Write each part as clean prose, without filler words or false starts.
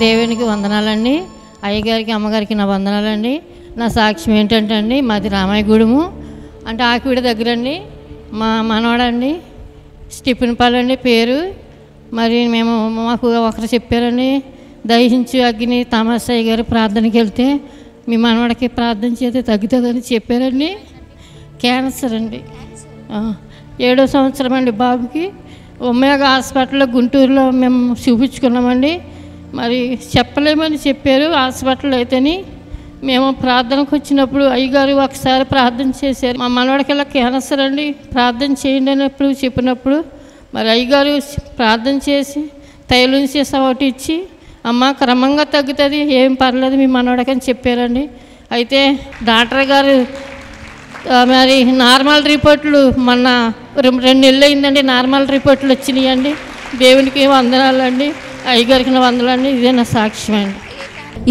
దేవునికి వందనాలండి. అయ్యగారికి అమ్మగారికి నా వందనాలండి. నా సాక్ష్యం ఏంటంటే అండి, మాది రామాయగూడెము అంటే ఆకివీడి దగ్గరండి. మా మనవాడండి స్టిఫెన్ పాల్ అండి పేరు. మరి మాకు ఒకరు చెప్పారండి, దహించు అగ్ని తమసయ్య గారు ప్రార్థనకి వెళ్తే మీ మనవాడికి ప్రార్థన చేస్తే తగ్గుతుందని చెప్పారండి. క్యాన్సర్ అండి, 7వ సంవత్సరం అండి బాబుకి. ఒమేగా హాస్పిటల్లో గుంటూరులో మేము చూపించుకున్నామండి. మరి చెప్పలేమని చెప్పారు హాస్పిటల్లో. అయితేని మేము ప్రార్థనకు వచ్చినప్పుడు అయ్యగారు ఒకసారి ప్రార్థన చేశారు. మా మనవాడికల్లా క్యాన్సర్ అండి, ప్రార్థన చేయండి అన్నప్పుడు చెప్పినప్పుడు మరి అయ్యగారు ప్రార్థన చేసి తైలం చేసి ఒకటి ఇచ్చి, అమ్మ క్రమంగా తగ్గుతుంది, ఏం పర్లేదు మీ మనవాడికి అని చెప్పారండి. అయితే డాక్టర్ గారు మరి నార్మల్ రిపోర్ట్లు మొన్న 2 నెలలు అయిందండి, నార్మల్ రిపోర్ట్లు వచ్చినాయండి. దేవునికి వందనాలండి, అయ్యగారికి నా వందనాలండి. ఇదే నా సాక్ష్యం అండి.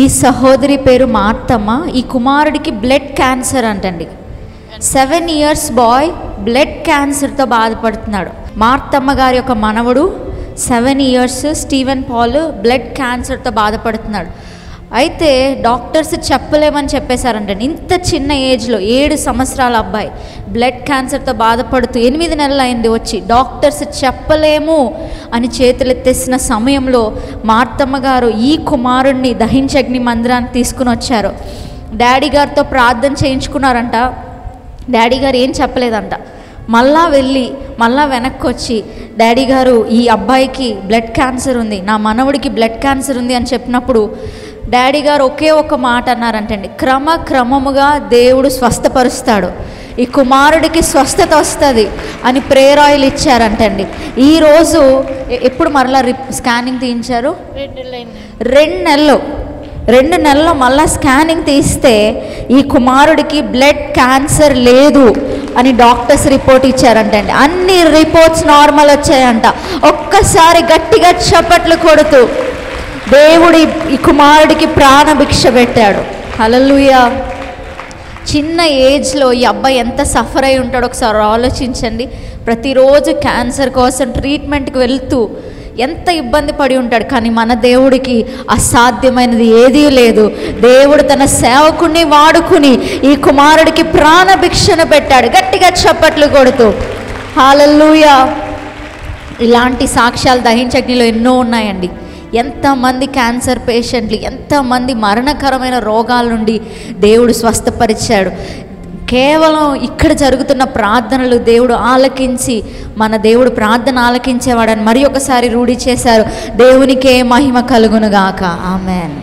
ఈ సహోదరి పేరు మార్తమ్మ. ఈ కుమారుడికి బ్లడ్ క్యాన్సర్ అంటండి. 7 years బాయ్ బ్లడ్ క్యాన్సర్తో బాధపడుతున్నాడు. మార్తమ్మ గారి యొక్క మనవడు 7 years స్టీవెన్ పాల్ బ్లడ్ క్యాన్సర్తో బాధపడుతున్నాడు. అయితే డాక్టర్స్ చెప్పలేమని చెప్పేశారంటండి. ఇంత చిన్న ఏజ్లో 7 సంవత్సరాల అబ్బాయి బ్లడ్ క్యాన్సర్తో బాధపడుతూ 8 నెలలు అయింది వచ్చి. డాక్టర్స్ చెప్పలేము అని చేతులెత్తేసిన సమయంలో మార్తమ్మ గారు ఈ కుమారుణ్ణి దహించగ్ని మందిరానికి తీసుకుని వచ్చారు. డాడీ గారితో ప్రార్థన చేయించుకున్నారంట. డాడీ గారు ఏం చెప్పలేదంట. మళ్ళా వెళ్ళి మళ్ళా వెనక్కి వచ్చి, డాడీ గారు ఈ అబ్బాయికి బ్లడ్ క్యాన్సర్ ఉంది, నా మనవుడికి బ్లడ్ క్యాన్సర్ ఉంది అని చెప్పినప్పుడు డాడీ గారు ఒకే ఒక మాట అన్నారంటండి, క్రమముగా దేవుడు స్వస్థపరుస్తాడు, ఈ కుమారుడికి స్వస్థత వస్తుంది అని ప్రేయర్ ఆయిల్ ఇచ్చారంటండి. ఈరోజు ఎప్పుడు మరలా స్కానింగ్ తీయించారు? 2 నెలల్లో మళ్ళా స్కానింగ్ తీస్తే ఈ కుమారుడికి బ్లడ్ క్యాన్సర్ లేదు అని డాక్టర్స్ రిపోర్ట్ ఇచ్చారంటండి. అన్ని రిపోర్ట్స్ నార్మల్ వచ్చాయంట. ఒక్కసారి గట్టిగా చప్పట్లు కొడుతూ దేవుడు ఈ కుమారుడికి ప్రాణభిక్ష పెట్టాడు. హల్లెలూయా. చిన్న ఏజ్లో ఈ అబ్బాయి ఎంత సఫర్ అయి ఉంటాడో ఒకసారి ఆలోచించండి. ప్రతిరోజు క్యాన్సర్ కోసం ట్రీట్మెంట్కి వెళ్తూ ఎంత ఇబ్బంది పడి ఉంటాడు. కానీ మన దేవుడికి అసాధ్యమైనది ఏదీ లేదు. దేవుడు తన సేవకుని వాడుకుని ఈ కుమారుడికి ప్రాణభిక్షను పెట్టాడు. గట్టిగా చప్పట్లు కొడుతూ హల్లెలూయా. ఇలాంటి సాక్ష్యాలు దహించగ్నిలో ఎన్నో ఉన్నాయండి. ఎంతమంది క్యాన్సర్ పేషెంట్లు, ఎంతమంది మరణకరమైన రోగాల నుండి దేవుడు స్వస్థపరిచాడు. కేవలం ఇక్కడ జరుగుతున్న ప్రార్థనలు దేవుడు ఆలకించి, మన దేవుడు ప్రార్థన ఆలకించేవాడని మరి ఒకసారి రూఢి చేశారు. దేవునికే మహిమ కలుగునుగాక. ఆమెన్.